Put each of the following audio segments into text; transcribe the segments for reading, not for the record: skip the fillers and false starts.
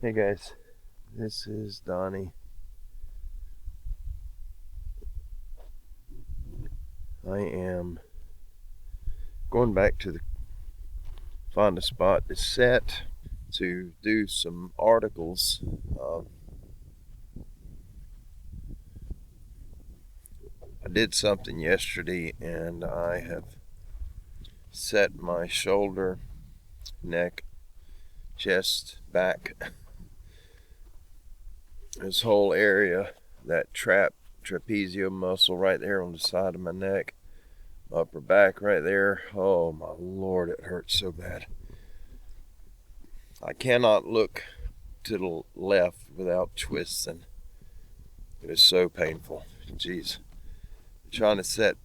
Hey guys, this is Donnie. I am going back to find a spot to set to do some articles. I did something yesterday and I have set my shoulder, neck, chest, back, this whole area, that trapezium muscle right there on the side of my neck, upper back right there. Oh my lord, it hurts so bad. I cannot look to the left without twisting. It is so painful. Jeez. I'm trying to set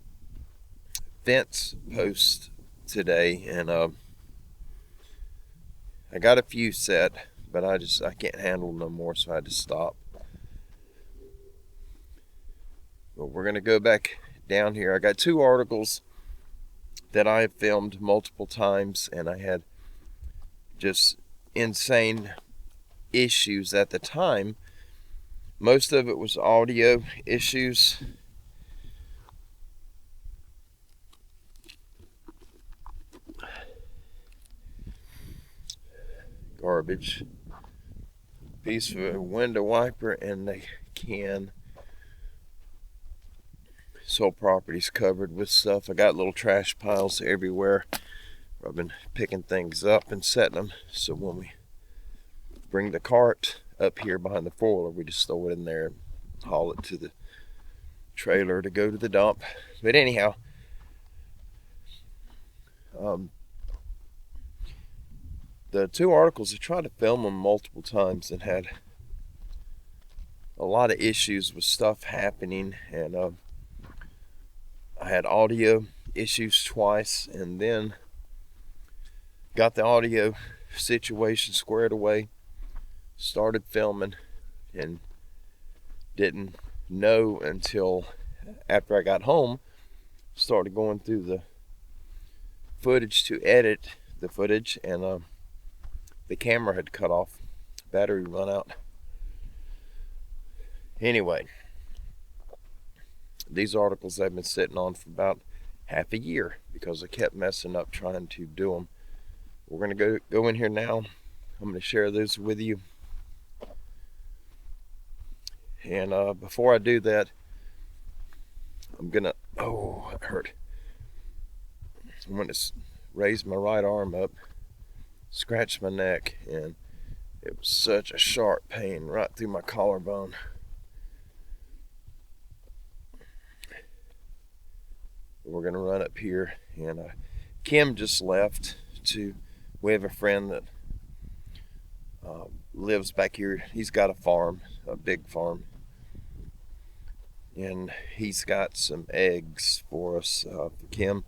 fence posts today, and I got a few set, but I can't handle no more, so I had to stop. But we're gonna go back down here. I got two articles that I have filmed multiple times, and I had just insane issues at the time. Most of it was audio issues. Garbage. Piece of a window wiper and a can. This whole property's covered with stuff. I got little trash piles everywhere. I've been picking things up and setting them, so when we bring the cart up here behind the four-wheeler, we just throw it in there and haul it to the trailer to go to the dump. But anyhow, the two articles, I tried to film them multiple times and had a lot of issues with stuff happening, and I had audio issues twice, and then got the audio situation squared away, started filming, and didn't know until after I got home, started going through the footage to edit the footage, and the camera had cut off, battery run out. Anyway, these articles I've been sitting on for about half a year because I kept messing up trying to do them. We're going to go in here now. I'm going to share those with you. And before I do that, I'm going to, oh, it hurt. I'm going to raise my right arm up, scratch my neck, and it was such a sharp pain right through my collarbone. We're going to run up here, and Kim just left we have a friend that lives back here. He's got a farm, a big farm, and he's got some eggs for us. For Kim,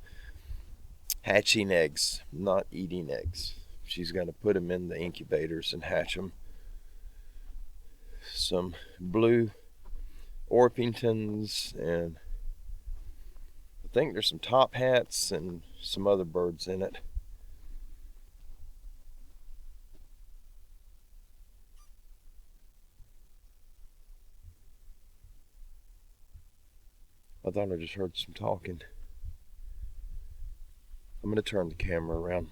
hatching eggs, not eating eggs. She's going to put them in the incubators and hatch them. Some blue Orpingtons, and I think there's some top hats and some other birds in it. I thought I just heard some talking. I'm going to turn the camera around.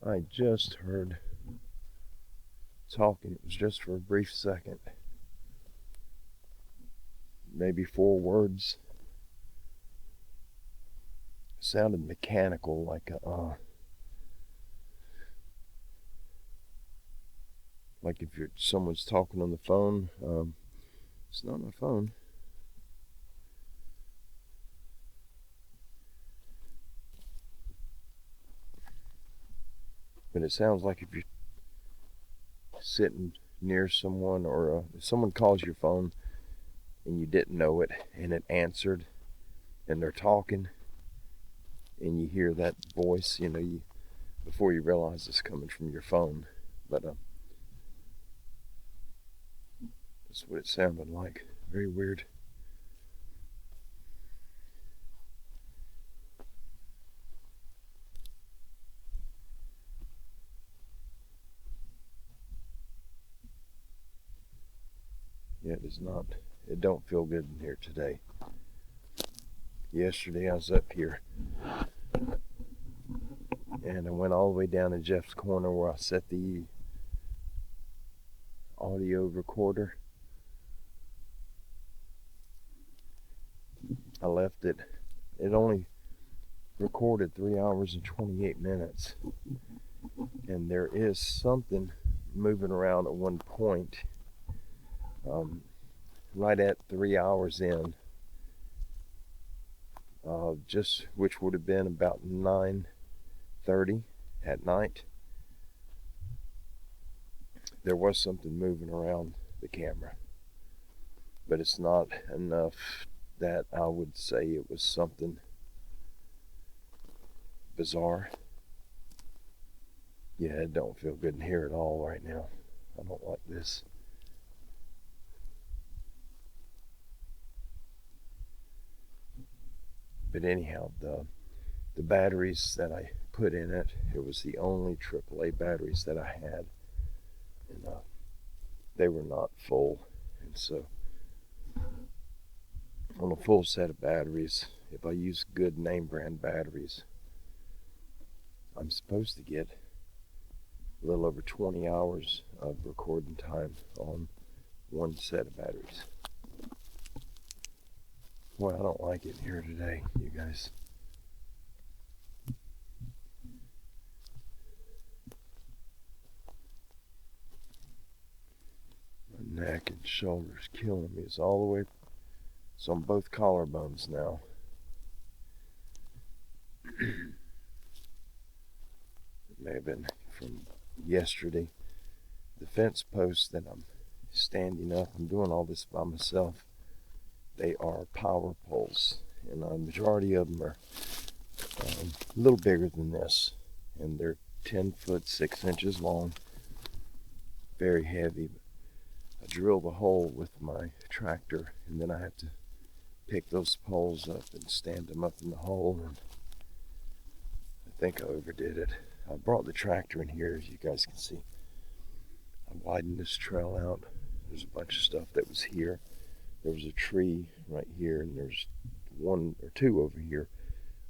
I just heard talking. It was just for a brief second. Maybe 4 words. It sounded mechanical, like if someone's talking on the phone. It's not my phone. But it sounds like if you're sitting near someone, or if someone calls your phone and you didn't know it and it answered and they're talking and you hear that voice, before you realize it's coming from your phone. But that's what it sounded like. Very weird. Yeah, it don't feel good in here today. Yesterday I was up here and I went all the way down to Jeff's corner where I set the audio recorder. I left it. It only recorded 3 hours and 28 minutes. And there is something moving around at one point, right at 3 hours in, just which would have been about 9:30 at night. There was something moving around the camera, but it's not enough that I would say it was something bizarre. Yeah, it don't feel good in here at all right now. I don't like this. But anyhow, the batteries that I put in it, it was the only AAA batteries that I had, and they were not full. And so on a full set of batteries, if I use good name brand batteries, I'm supposed to get a little over 20 hours of recording time on one set of batteries. Boy, I don't like it here today, you guys. My neck and shoulders killing me. It's all the way. It's on both collarbones now. It may have been from yesterday. The fence posts that I'm standing up, I'm doing all this by myself. They are power poles, and the majority of them are a little bigger than this, and they're 10 foot 6 inches long, very heavy. I drill the hole with my tractor, and then I have to pick those poles up and stand them up in the hole, and I think I overdid it. I brought the tractor in here, as you guys can see. I widened this trail out. There's a bunch of stuff that was here. There was a tree right here, and there's one or two over here.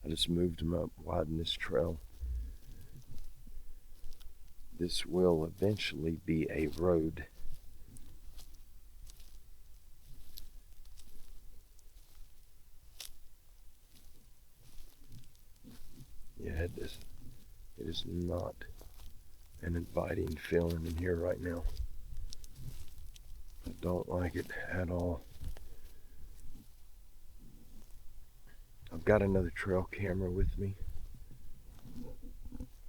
I just moved them up, widened this trail. This will eventually be a road. Yeah, it is not an inviting feeling in here right now. I don't like it at all. I've got another trail camera with me,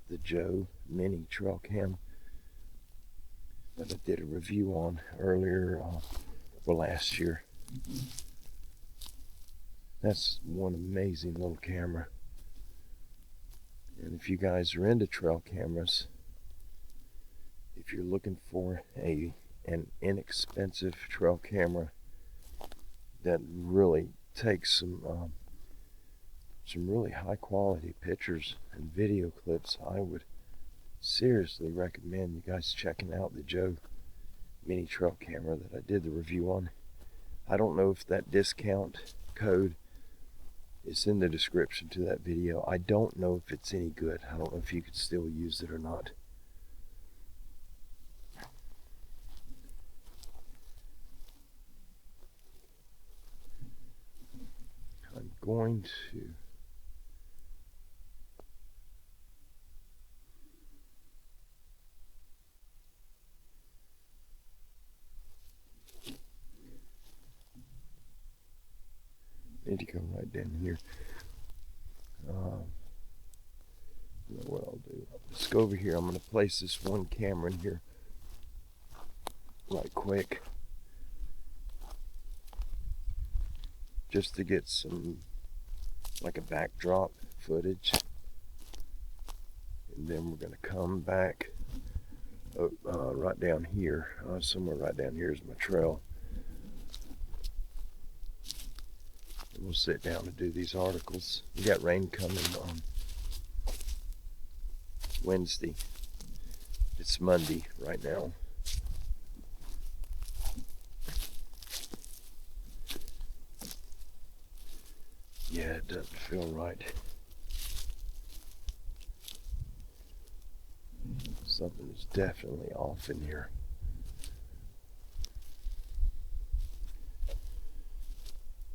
the Joe Mini Trail Cam that I did a review on earlier, last year. That's one amazing little camera. And if you guys are into trail cameras, if you're looking for an inexpensive trail camera that really takes some really high quality pictures and video clips, I would seriously recommend you guys checking out the Joe Mini Trail Camera that I did the review on. I don't know if that discount code is in the description to that video. I don't know if it's any good. I don't know if you could still use it or not. I'm going to need to go right down here. You know what I'll do? Let's go over here. I'm going to place this one camera in here right quick, just to get some, like a backdrop footage. And then we're going to come back right down here. Somewhere right down here is my trail. And we'll sit down and do these articles. We got rain coming on Wednesday. It's Monday right now. Yeah, it doesn't feel right. Something is definitely off in here.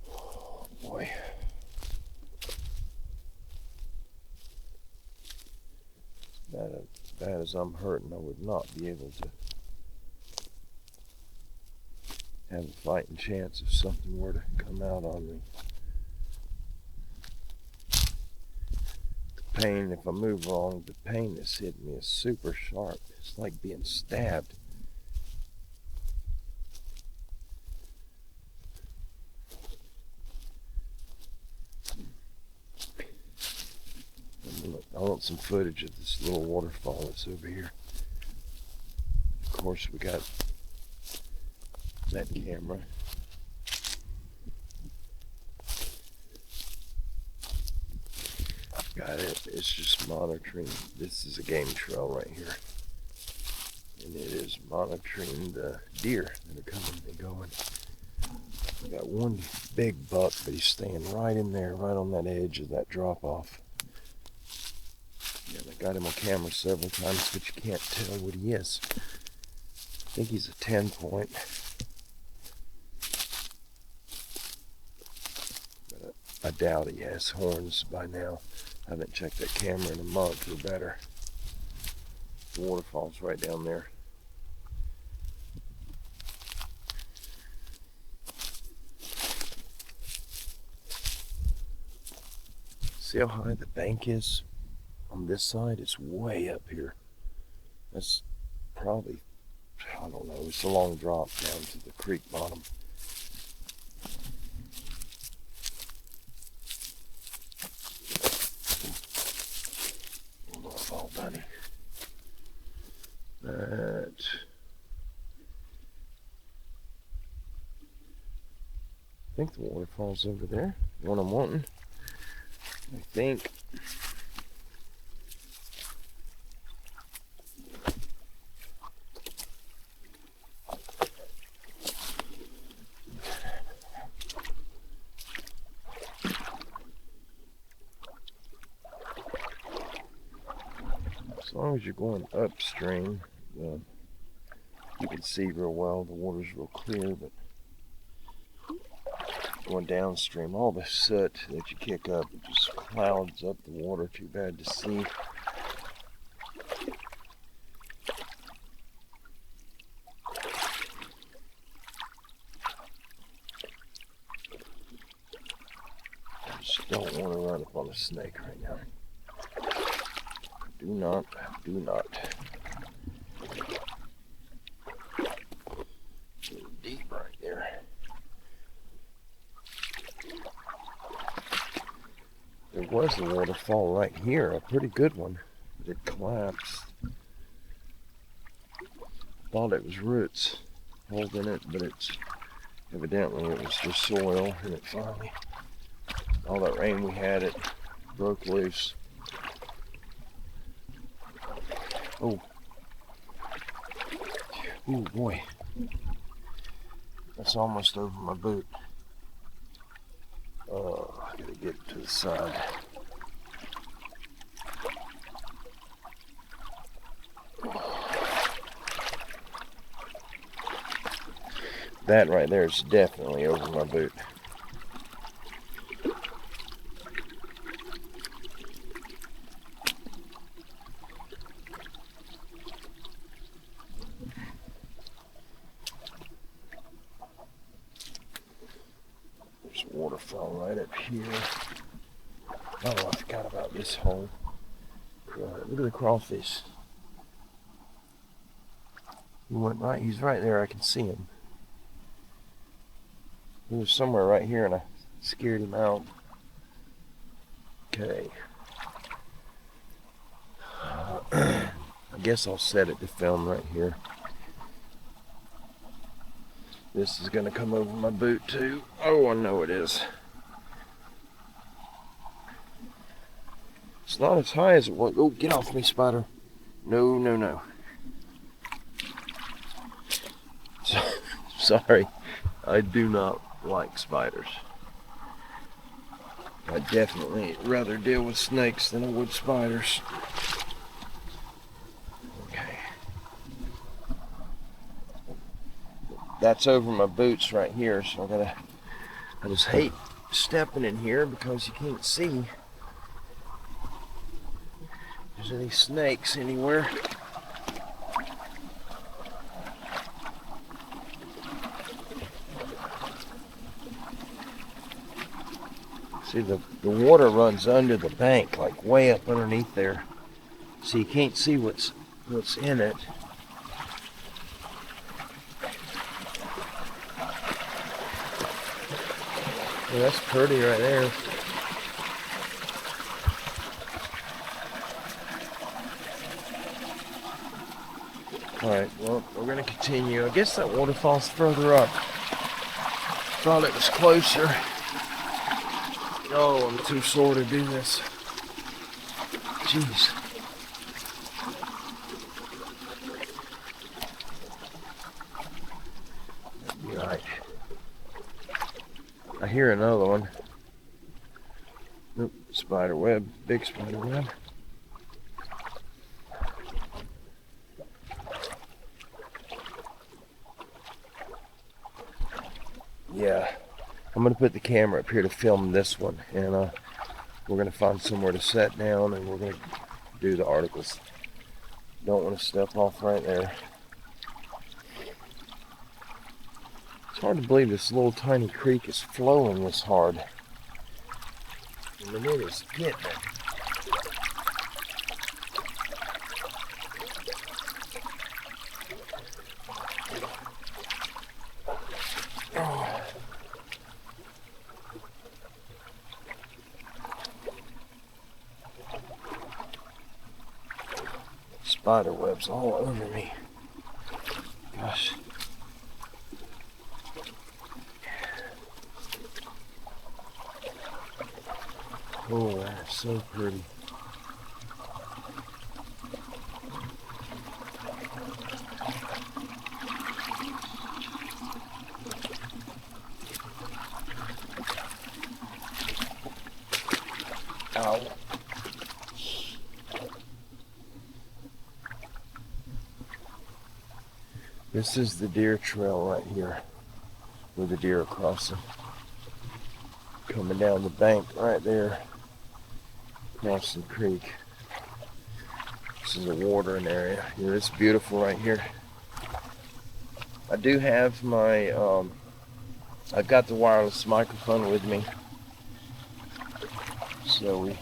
Oh boy. As bad as I'm hurting, I would not be able to have a fighting chance if something were to come out on me. The pain, if I move wrong, the pain that's hitting me is super sharp. It's like being stabbed. I want some footage of this little waterfall that's over here. Of course, we got that camera. I've got it. It's just monitoring. This is a game trail right here. And it is monitoring the deer that are coming and going. We got one big buck, but he's staying right in there, right on that edge of that drop off. And I got him on camera several times, but you can't tell what he is. I think he's a 10-point. But I doubt he has horns by now. I haven't checked that camera in a month or better. The waterfall's right down there. See how high the bank is? On this side, it's way up here. That's probably, I don't know, it's a long drop down to the creek bottom. Waterfall bunny. That. I think the waterfall's over there. The one I'm wanting. I think. As long as you're going upstream, you can see real well. The water's real clear, but going downstream, all the soot that you kick up, it just clouds up the water too bad to see. I just don't want to run up on a snake right now. Do not. Deep right there. There was a waterfall right here, a pretty good one, but it collapsed. Thought it was roots holding it, but it's evidently it was just soil, and it finally, all that rain we had, it broke loose. Oh. Ooh, boy. That's almost over my boot. Oh, I gotta get it to the side. That right there is definitely over my boot. Waterfall right up here. Oh, I forgot about this hole. Look at the crawfish. He went right, he's right there, I can see him. He was somewhere right here and I scared him out. Okay. I guess I'll set it to film right here. This is going to come over my boot too. Oh, I know it is. It's not as high as it was. Oh, get off me, spider. No, no, no. Sorry. I do not like spiders. I'd definitely rather deal with snakes than I would spiders. Okay. That's over my boots right here, so I just hate stepping in here because you can't see if there's any snakes anywhere. See, the water runs under the bank, like way up underneath there. So you can't see what's in it. Yeah, that's pretty right there. Alright, well, we're going to continue. I guess that waterfall's further up. Thought it was closer. Oh, I'm too sore to do this. Jeez. That'd be alright. I hear another one. Oop, spider web, big spider web. Yeah, I'm gonna put the camera up here to film this one, and we're gonna find somewhere to sit down, and we're gonna do the articles. Don't want to step off right there. It's hard to believe this little tiny creek is flowing this hard. I mean, it is getting it. Oh. Spider webs all over me. Gosh. Oh, that's so pretty. Ow. This is the deer trail right here, where the deer are crossing. Coming down the bank right there, crossing the creek. This is a watering area. Yeah, it's beautiful right here. I do have my, I've got the wireless microphone with me. So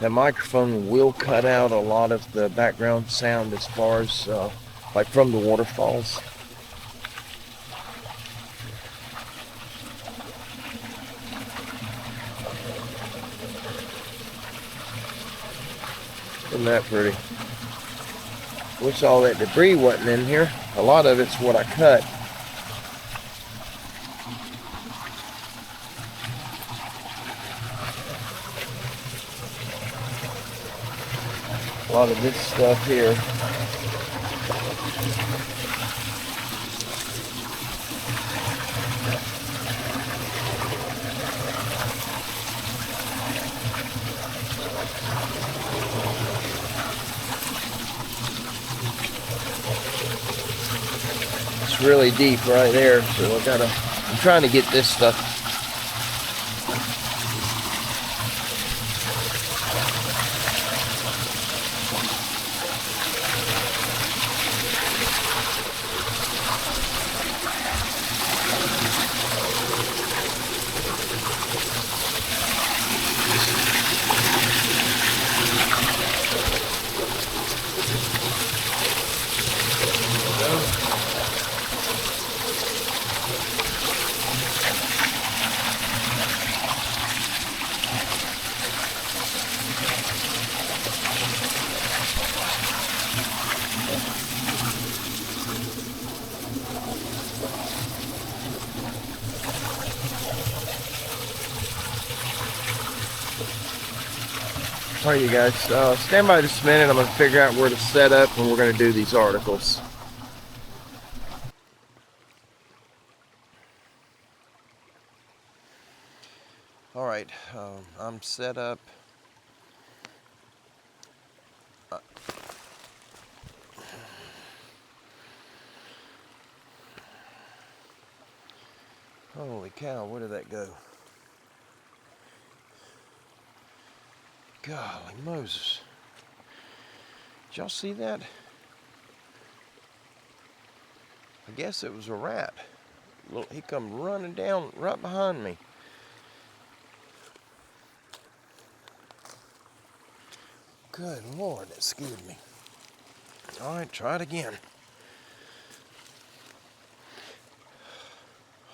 that microphone will cut out a lot of the background sound as far as, like from the waterfalls. Isn't that pretty? Wish all that debris wasn't in here. A lot of it's what I cut. A lot of this stuff here. It's really deep right there, so I'm trying to get this stuff. Alright, you guys, stand by just a minute. I'm going to figure out where to set up, and we're going to do these articles. All right, I'm set up. Holy cow, where did that go? Golly Moses. Did y'all see that? I guess it was a rat. He come running down right behind me. Good Lord, that scared me. All right, try it again.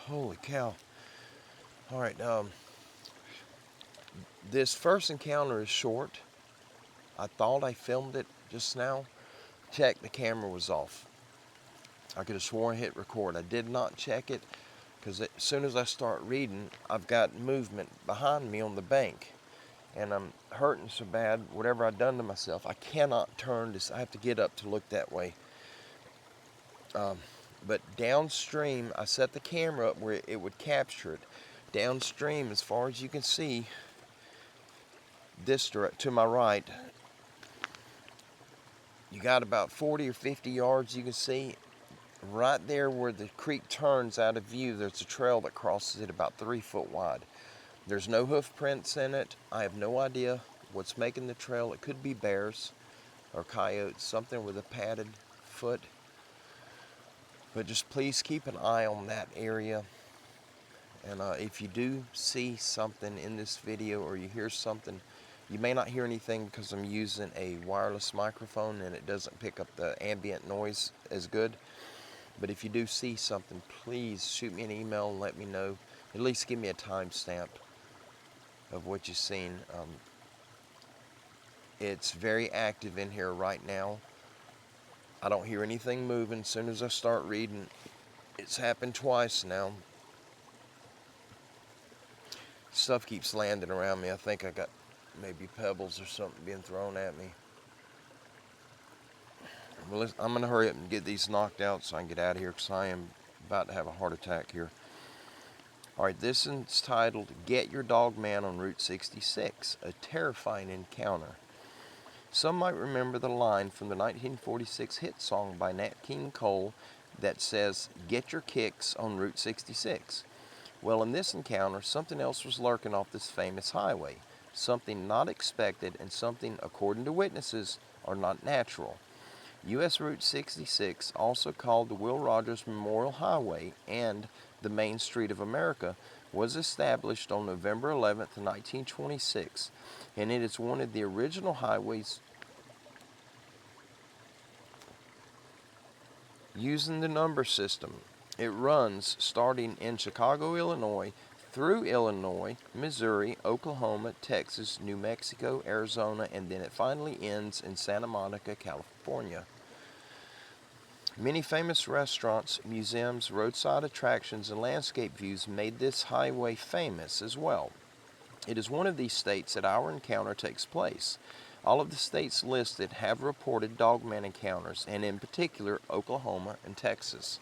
Holy cow. All right, this first encounter is short. I thought I filmed it just now. Check, the camera was off. I could have sworn I hit record. I did not check it because as soon as I start reading, I've got movement behind me on the bank. And I'm hurting so bad, whatever I've done to myself, I cannot turn this. I have to get up to look that way. But downstream, I set the camera up where it would capture it. Downstream, as far as you can see, this direct to my right, you got about 40 or 50 yards you can see. Right there where the creek turns out of view, there's a trail that crosses it about 3 foot wide. There's no hoof prints in it. I have no idea what's making the trail. It could be bears or coyotes, something with a padded foot. But just please keep an eye on that area. And if you do see something in this video or you hear something, you may not hear anything because I'm using a wireless microphone and it doesn't pick up the ambient noise as good. But if you do see something, please shoot me an email and let me know. At least give me a timestamp of what you've seen. It's very active in here right now. I don't hear anything moving. As soon as I start reading, it's happened twice now. Stuff keeps landing around me. I think I got maybe pebbles or something being thrown at me. Well, I'm going to hurry up and get these knocked out so I can get out of here because I am about to have a heart attack here. Alright, this is titled Get Your Dog Man on Route 66, a terrifying encounter. Some might remember the line from the 1946 hit song by Nat King Cole that says, "Get your kicks on Route 66." Well, in this encounter, something else was lurking off this famous highway. Something not expected and something, according to witnesses, are not natural. U.S. Route 66, also called the Will Rogers Memorial Highway and the Main Street of America, was established on November 11, 1926, and it is one of the original highways using the number system. It runs starting in Chicago, Illinois, through Illinois, Missouri, Oklahoma, Texas, New Mexico, Arizona, and then it finally ends in Santa Monica, California. Many famous restaurants, museums, roadside attractions, and landscape views made this highway famous as well. It is one of these states that our encounter takes place. All of the states listed have reported dogman encounters, and in particular, Oklahoma and Texas.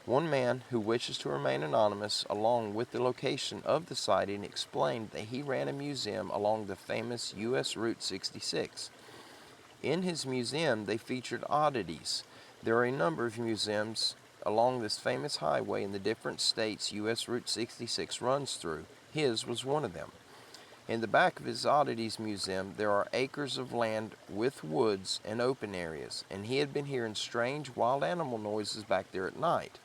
One man who wishes to remain anonymous, along with the location of the sighting, explained that he ran a museum along the famous U.S. Route 66. In his museum, they featured oddities. There are a number of museums along this famous highway in the different states U.S. Route 66 runs through. His was one of them. In the back of his oddities museum, there are acres of land with woods and open areas, and he had been hearing strange wild animal noises back there at night.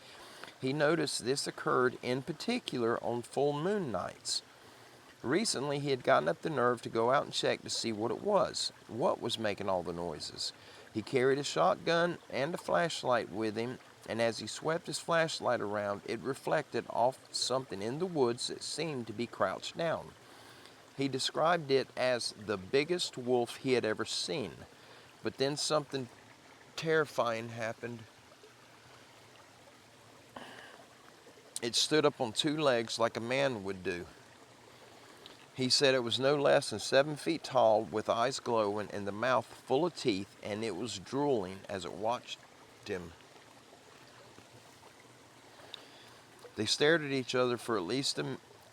He noticed this occurred in particular on full moon nights. Recently, he had gotten up the nerve to go out and check to see what was making all the noises. He carried a shotgun and a flashlight with him, and as he swept his flashlight around, it reflected off something in the woods that seemed to be crouched down. He described it as the biggest wolf he had ever seen. But then something terrifying happened. It stood up on two legs like a man would do. He said it was no less than 7 feet tall, with eyes glowing and the mouth full of teeth, and it was drooling as it watched him. They stared at each other for at least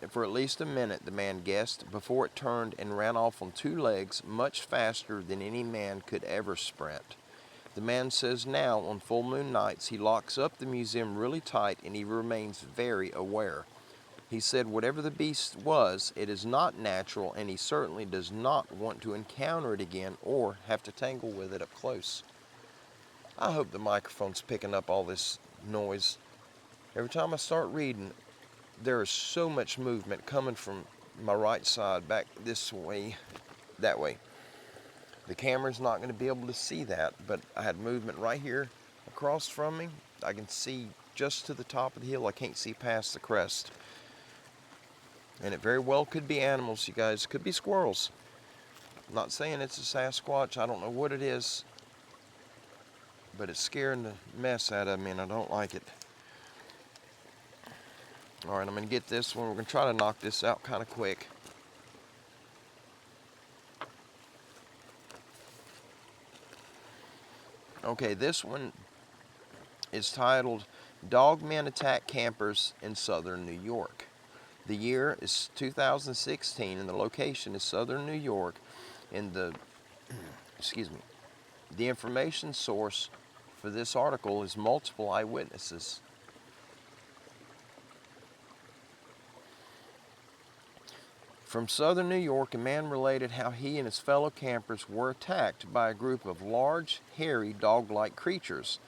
for at least a minute, the man guessed, before it turned and ran off on two legs much faster than any man could ever sprint. The man says now, on full moon nights, he locks up the museum really tight and he remains very aware. He said whatever the beast was, it is not natural, and he certainly does not want to encounter it again or have to tangle with it up close. I hope the microphone's picking up all this noise. Every time I start reading, there is so much movement coming from my right side back this way, that way. The camera's not going to be able to see that, but I had movement right here across from me. I can see just to the top of the hill. I can't see past the crest. And it very well could be animals, you guys. Could be squirrels. I'm not saying it's a Sasquatch. I don't know what it is. But it's scaring the mess out of me, and I don't like it. Alright, I'm going to get this one. We're going to try to knock this out kind of quick. Okay, this one is titled Dogmen Attack Campers in Southern New York. The year is 2016 and the location is Southern New York. And the information source for this article is multiple eyewitnesses. From Southern New York, a man related how he and his fellow campers were attacked by a group of large, hairy, dog-like creatures.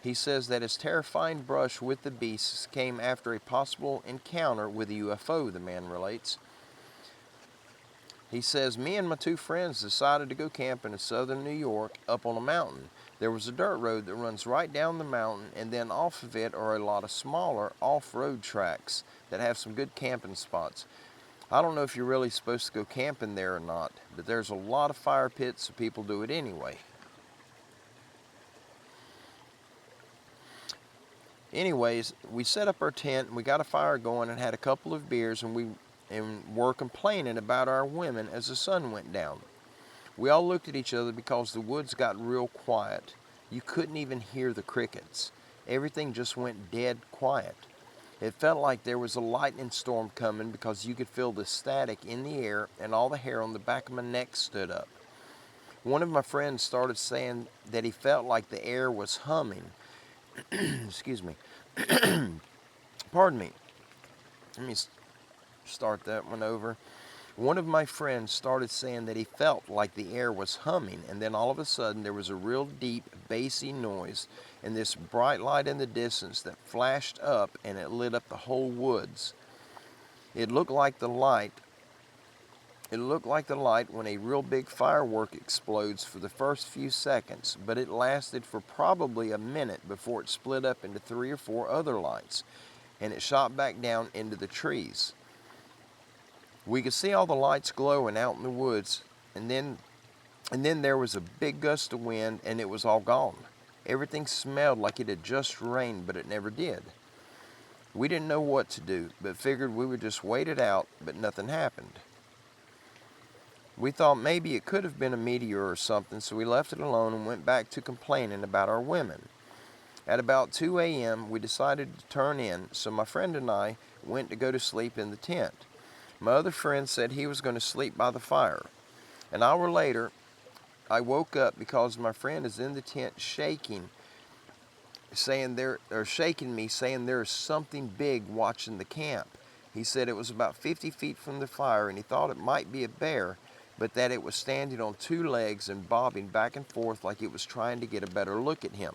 He says that his terrifying brush with the beasts came after a possible encounter with a UFO, the man relates. He says, me and my two friends decided to go camping in Southern New York up on a mountain. There was a dirt road that runs right down the mountain, and then off of it are a lot of smaller off-road tracks that have some good camping spots. I don't know if you're really supposed to go camping there or not, but there's a lot of fire pits, so people do it anyway. Anyways, we set up our tent and we got a fire going and had a couple of beers, and were complaining about our women as the sun went down. We all looked at each other because the woods got real quiet. You couldn't even hear the crickets. Everything just went dead quiet. It felt like there was a lightning storm coming because you could feel the static in the air and all the hair on the back of my neck stood up. One of my friends started saying that he felt like the air was humming. Excuse me. Pardon me. Let me start that one over. One of my friends started saying that he felt like the air was humming, and then all of a sudden there was a real deep, bassy noise, and this bright light in the distance that flashed up, and it lit up the whole woods. It looked like the light when a real big firework explodes for the first few seconds, but it lasted for probably a minute before it split up into 3 or 4 other lights, and it shot back down into the trees. We could see all the lights glowing out in the woods, and then there was a big gust of wind, and it was all gone. Everything smelled like it had just rained, but it never did. We didn't know what to do, but figured we would just wait it out, but nothing happened. We thought maybe it could have been a meteor or something, so we left it alone and went back to complaining about our women. At about 2 a.m., we decided to turn in, so my friend and I went to go to sleep in the tent. My other friend said he was going to sleep by the fire. An hour later, I woke up because my friend is in the tent shaking me, saying there is something big watching the camp. He said it was about 50 feet from the fire, and he thought it might be a bear, but that it was standing on 2 legs and bobbing back and forth like it was trying to get a better look at him.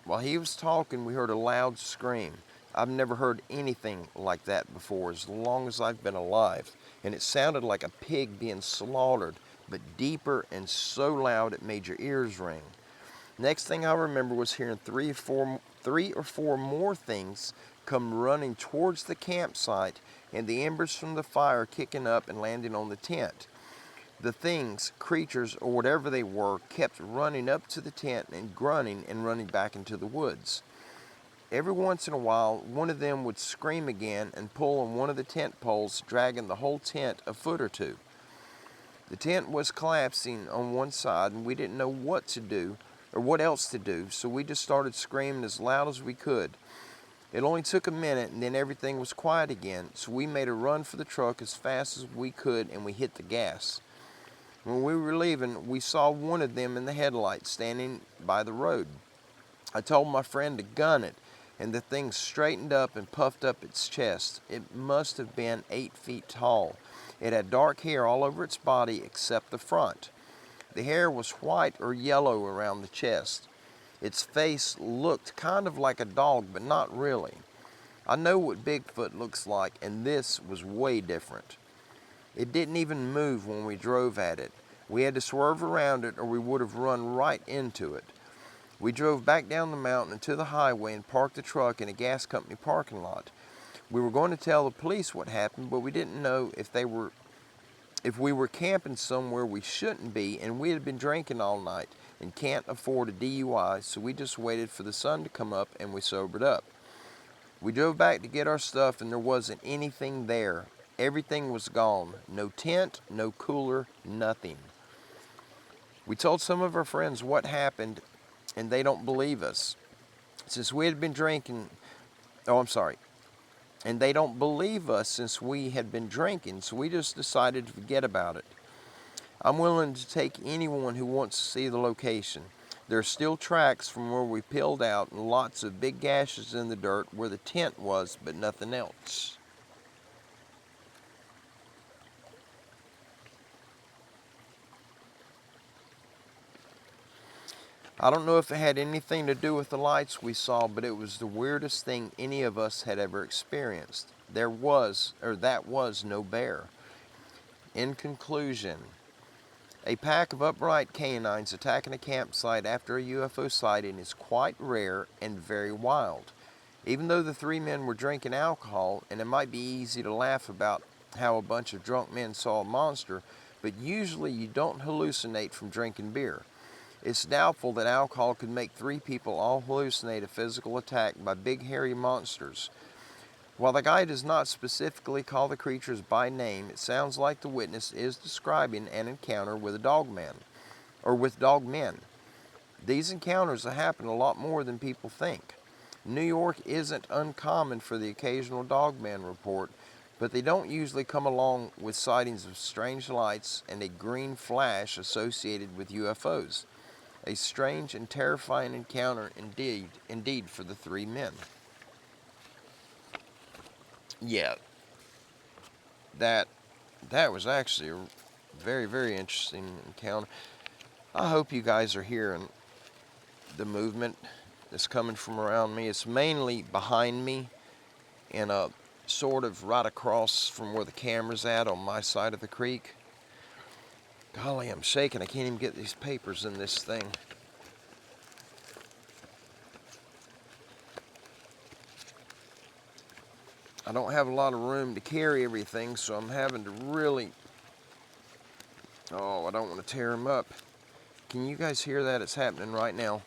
While he was talking, we heard a loud scream. I've never heard anything like that before as long as I've been alive, and it sounded like a pig being slaughtered, but deeper and so loud it made your ears ring. Next thing I remember was hearing three or four more things come running towards the campsite, and the embers from the fire kicking up and landing on the tent. The things, creatures, or whatever they were, kept running up to the tent and grunting and running back into the woods. Every once in a while, one of them would scream again and pull on one of the tent poles, dragging the whole tent a foot or two. The tent was collapsing on one side, and we didn't know what to do, or what else to do, so we just started screaming as loud as we could. It only took a minute, and then everything was quiet again, so we made a run for the truck as fast as we could, and we hit the gas. When we were leaving, we saw one of them in the headlights standing by the road. I told my friend to gun it, and the thing straightened up and puffed up its chest. It must have been 8 feet tall. It had dark hair all over its body except the front. The hair was white or yellow around the chest. Its face looked kind of like a dog, but not really. I know what Bigfoot looks like, and this was way different. It didn't even move when we drove at it. We had to swerve around it or we would have run right into it. We drove back down the mountain to the highway and parked the truck in a gas company parking lot. We were going to tell the police what happened, but we didn't know if we were camping somewhere we shouldn't be, and we had been drinking all night and can't afford a DUI, so we just waited for the sun to come up and we sobered up. We drove back to get our stuff, and there wasn't anything there. Everything was gone. No tent, no cooler, nothing. We told some of our friends what happened, and they don't believe us. Since we had been drinking, and they don't believe us since we had been drinking, so we just decided to forget about it. I'm willing to take anyone who wants to see the location. There are still tracks from where we peeled out and lots of big gashes in the dirt where the tent was, but nothing else. I don't know if it had anything to do with the lights we saw, but it was the weirdest thing any of us had ever experienced. That was no bear. In conclusion, a pack of upright canines attacking a campsite after a UFO sighting is quite rare and very wild. Even though the 3 men were drinking alcohol, and it might be easy to laugh about how a bunch of drunk men saw a monster, but usually you don't hallucinate from drinking beer. It's doubtful that alcohol could make 3 people all hallucinate a physical attack by big hairy monsters. While the guy does not specifically call the creatures by name, it sounds like the witness is describing an encounter with a dogman, or with dogmen. These encounters happen a lot more than people think. New York isn't uncommon for the occasional dogman report, but they don't usually come along with sightings of strange lights and a green flash associated with UFOs. A strange and terrifying encounter indeed for the 3 men. Yeah, that was actually a very, very interesting encounter. I hope you guys are hearing the movement that's coming from around me. It's mainly behind me and sort of right across from where the camera's at on my side of the creek. Golly, I'm shaking. I can't even get these papers in this thing. I don't have a lot of room to carry everything, so I'm having to really... Oh, I don't want to tear them up. Can you guys hear that? It's happening right now.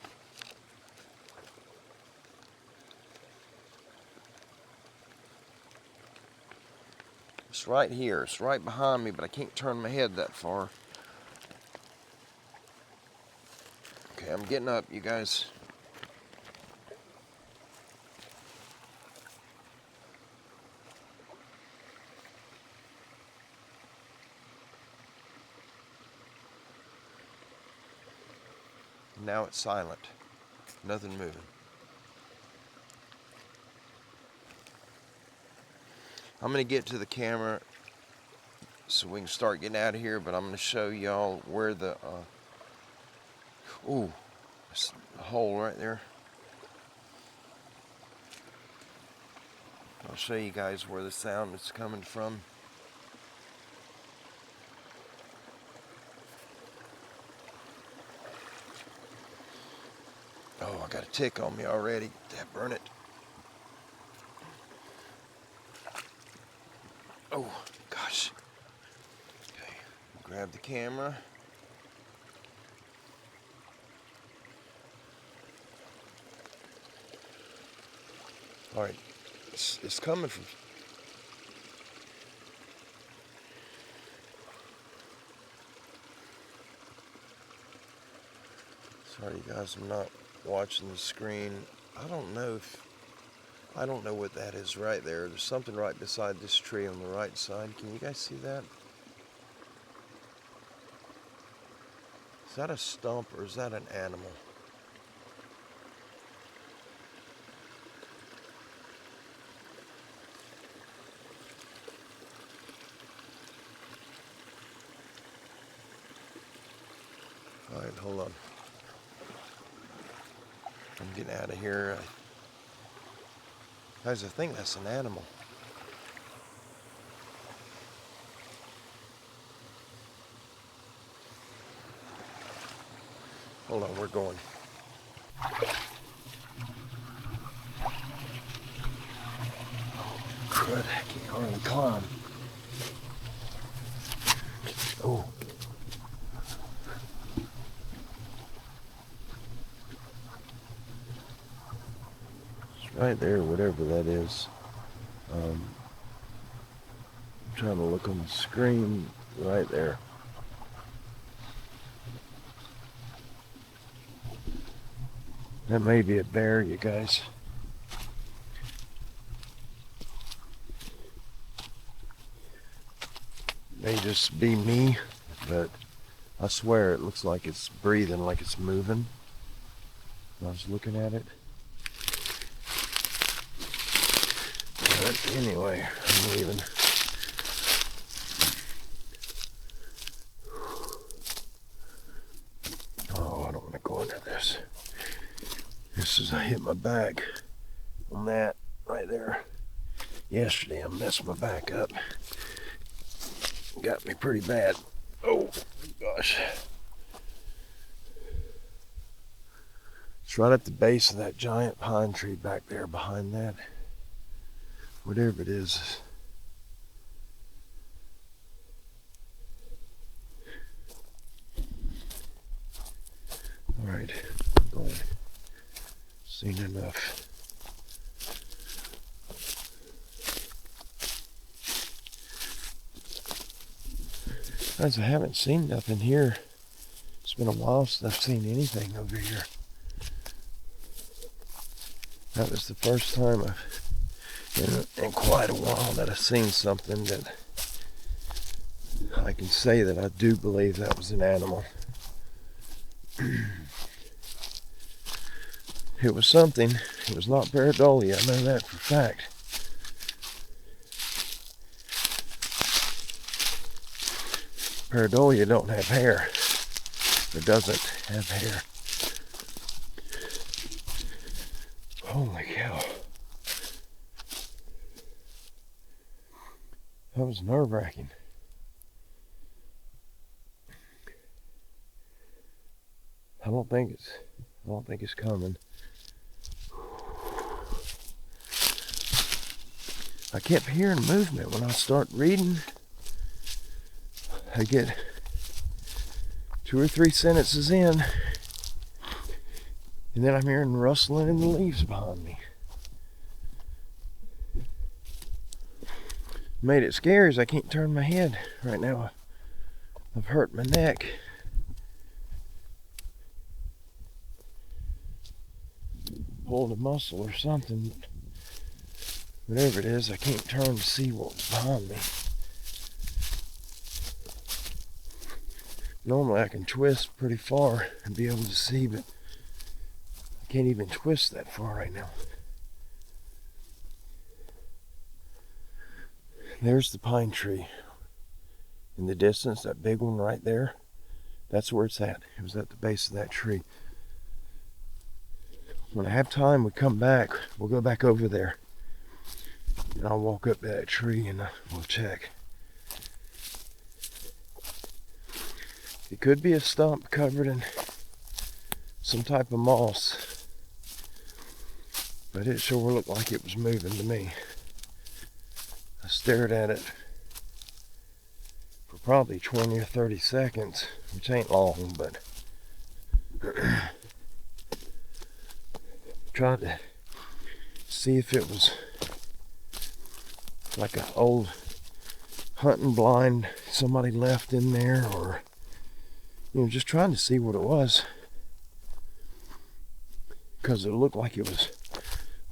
It's right here. It's right behind me, but I can't turn my head that far. Okay, I'm getting up, you guys. Now it's silent. Nothing moving. I'm going to get to the camera so we can start getting out of here, but I'm going to show y'all where the... Ooh, there's a hole right there. I'll show you guys where the sound is coming from. Oh, I got a tick on me already. Burn it. Oh, gosh. Okay, grab the camera. All right, it's coming from... Sorry you guys, I'm not watching the screen. I don't know what that is right there. There's something right beside this tree on the right side. Can you guys see that? Is that a stump or is that an animal? Alright, hold on. I'm getting out of here. Guys, I think that's an animal. Hold on, we're going. Crud, I can't hardly climb. Oh. It's right there, whatever that is. I'm trying to look on the screen right there. That may be a bear, you guys. May just be me, but I swear it looks like it's breathing, like it's moving. I was looking at it. But anyway, I'm leaving. Oh, I don't want to go under this. This is, I hit my back on that right there. Yesterday I messed my back up. Got me pretty bad. Oh gosh. It's right at the base of that giant pine tree back there behind that. Whatever it is. Alright, I'm going. Seen enough. Guys, I haven't seen nothing here. It's been a while since I've seen anything over here. That was the first time in quite a while that I've seen something that I can say that I do believe that was an animal. It was something. It was not pareidolia, I know that for a fact. Pareidolia don't have hair. It doesn't have hair. Holy cow. That was nerve-wracking. I don't think it's coming. I kept hearing movement when I start reading. I get 2 or 3 sentences in, and then I'm hearing rustling in the leaves behind me. Made it scary as I can't turn my head right now. I've hurt my neck. Pulled a muscle or something. Whatever it is, I can't turn to see what's behind me. Normally I can twist pretty far and be able to see, but I can't even twist that far right now. There's the pine tree. In the distance, that big one right there, that's where it's at. It was at the base of that tree. When I have time, we come back. We'll go back over there. And I'll walk up to that tree and we'll check. It could be a stump covered in some type of moss. But it sure looked like it was moving to me. I stared at it for probably 20 or 30 seconds, which ain't long, but tried to see if it was like an old hunting blind somebody left in there, or just trying to see what it was. because it looked like it was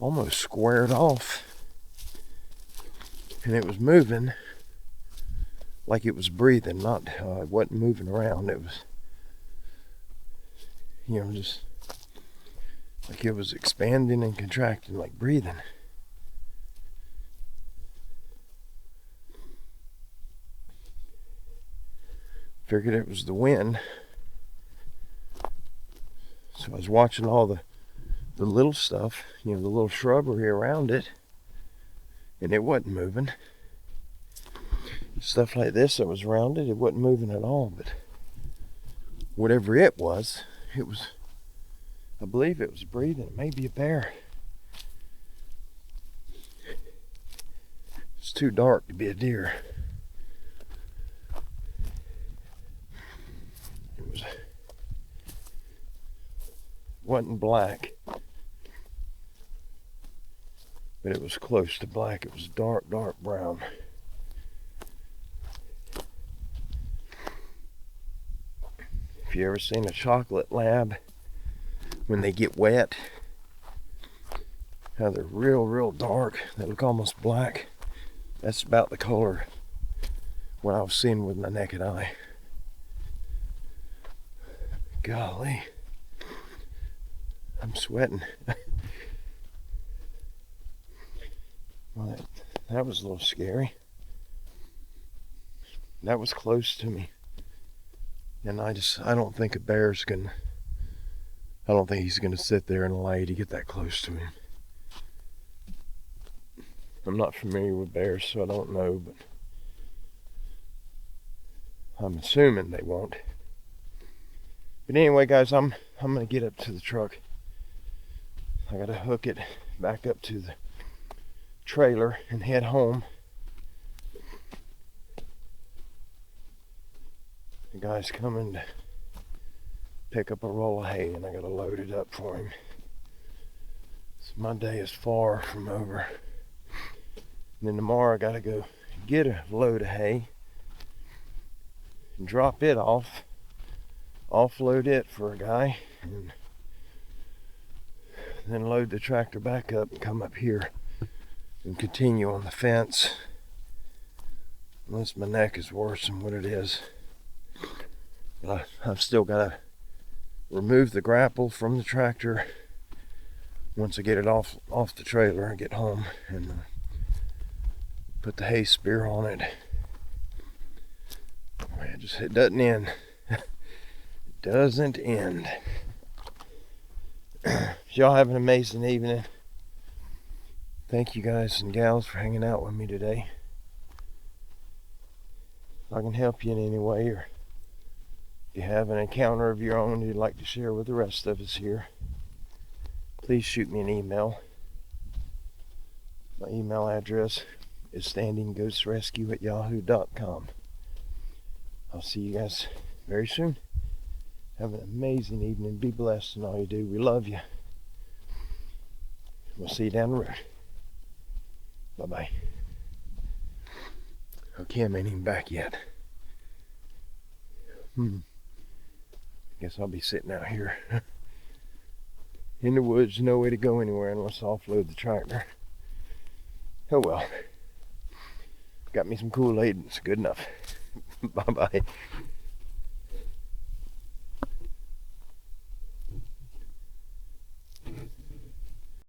almost squared off, and it was moving like it was breathing, not it wasn't moving around. It was, you know, just like it was expanding and contracting, like breathing. Figured it was the wind. So I was watching all the little stuff, you know, the little shrubbery around it, and it wasn't moving. Stuff like this that was around it, it wasn't moving at all. But whatever it was, I believe it was breathing. It may be a bear. It's too dark to be a deer. Wasn't black, but it was close to black. It was dark brown. If you ever seen a chocolate lab when they get wet, how they're real dark, they look almost black, that's about the color what I was seeing with my naked eye. Golly, I'm sweating. Well, that was a little scary. That was close to me. And I don't think a bear's I don't think he's gonna sit there and allow you to get that close to him. I'm not familiar with bears, so I don't know, but I'm assuming they won't. But anyway, guys, I'm gonna get up to the truck. I gotta hook it back up to the trailer and head home. The guy's coming to pick up a roll of hay, and I gotta load it up for him. So my day is far from over. And then tomorrow I gotta go get a load of hay and drop it off, offload it for a guy, and then load the tractor back up and come up here and continue on the fence. Unless my neck is worse than what it is. But I've still got to remove the grapple from the tractor once I get it off the trailer and get home, and put the hay spear on it. It doesn't end. It doesn't end. Y'all have an amazing evening. Thank you guys and gals for hanging out with me today. If I can help you in any way, or if you have an encounter of your own you'd like to share with the rest of us here, please shoot me an email. My email address is standingghostrescue@yahoo.com. I'll see you guys very soon. Have an amazing evening. Be blessed in all you do. We love you. We'll see you down the road. Bye-bye. Okay, I'm ain't even back yet. Guess I'll be sitting out here in the woods. No way to go anywhere unless I offload the tractor. Oh well. Got me some Kool-Aid and it's good enough. Bye-bye.